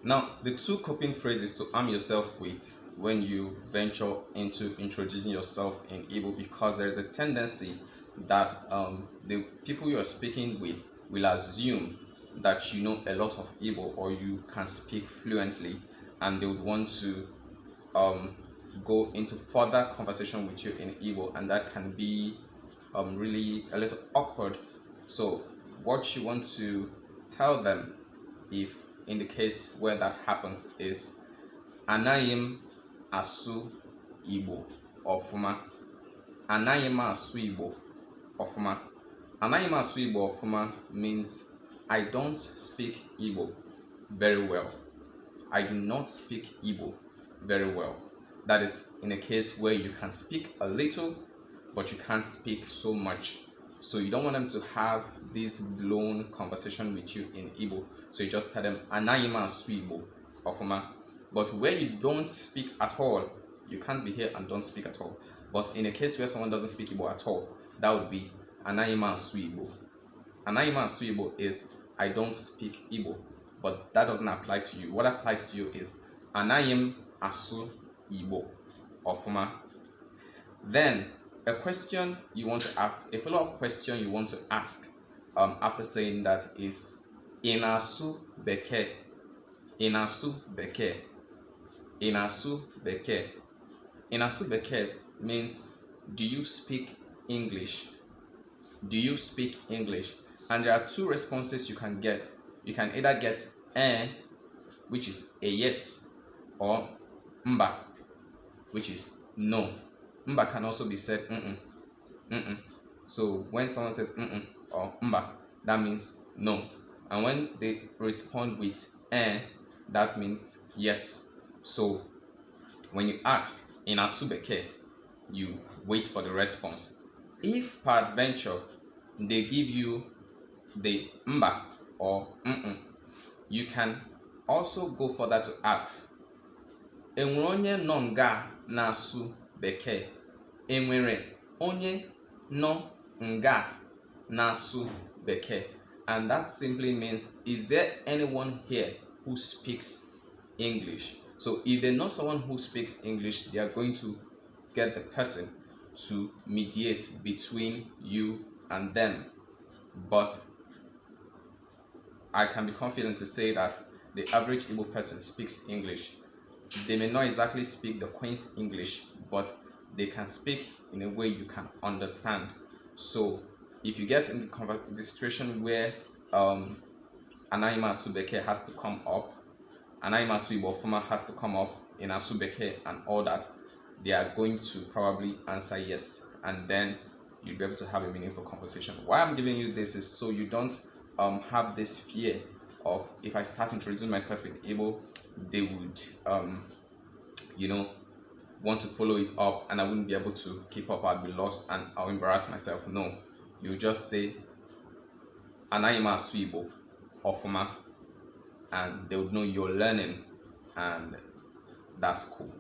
Now, the two coping phrases to arm yourself with when you venture into introducing yourself in Igbo, because there is a tendency that the people you are speaking with will assume that you know a lot of Igbo or you can speak fluently, and they would want to um, go into further conversation with you in Igbo, and that can be really a little awkward. So, what you want to tell them, if in the case where that happens, is Anaghim asu Igbo ofuma. Anaghim asu Igbo ofuma. Anaghim asu Igbo ofuma means I don't speak Igbo very well. I do not speak Igbo very well. That is in a case where you can speak a little, but you can't speak so much. So you don't want them to have this blown conversation with you in Igbo. So you just tell them Anayima Igbo ofuma. But where you don't speak at all, you can't be here and don't speak at all. But in a case where someone doesn't speak Igbo at all, that would be Anayima Igbo. Anayima Igbo is I don't speak Igbo, but that doesn't apply to you. What applies to you is Anayim Asu Igbo ofuma. Then a question you want to ask, a follow-up question you want to ask after saying that is Inasu Beke. Inasu Beke. Inasu Beke. Inasu Beke means do you speak English? Do you speak English? And there are two responses you can get. You can either get which is a yes, or mba, which is no. Mba can also be said So when someone says or mba, that means no. And when they respond with that means yes. So when you ask in asubeke, you wait for the response. If peradventure they give you the mba or you can also go further to ask enwere onye nọ nga na-asụ bekee. Enwere onye nọ nga na-asụ bekee. And that simply means, is there anyone here who speaks English? So if they know someone who speaks English, they are going to get the person to mediate between you and them. But I can be confident to say that the average Igbo person speaks English. They may not exactly speak the Queen's English, but they can speak in a way you can understand. So if you get into the situation where Anaima Subeke has to come up, Anaima Suibo Fuma has to come up in Asubeke and all that, they are going to probably answer yes, and then you'll be able to have a meaningful conversation. Why I'm giving you this is so you don't have this fear of, if I start introducing myself in Igbo, they would want to follow it up and I wouldn't be able to keep up. I'd be lost and I'll embarrass myself. No, you just say Anaima Suibo Ofuma, and they would know you're learning, and that's cool.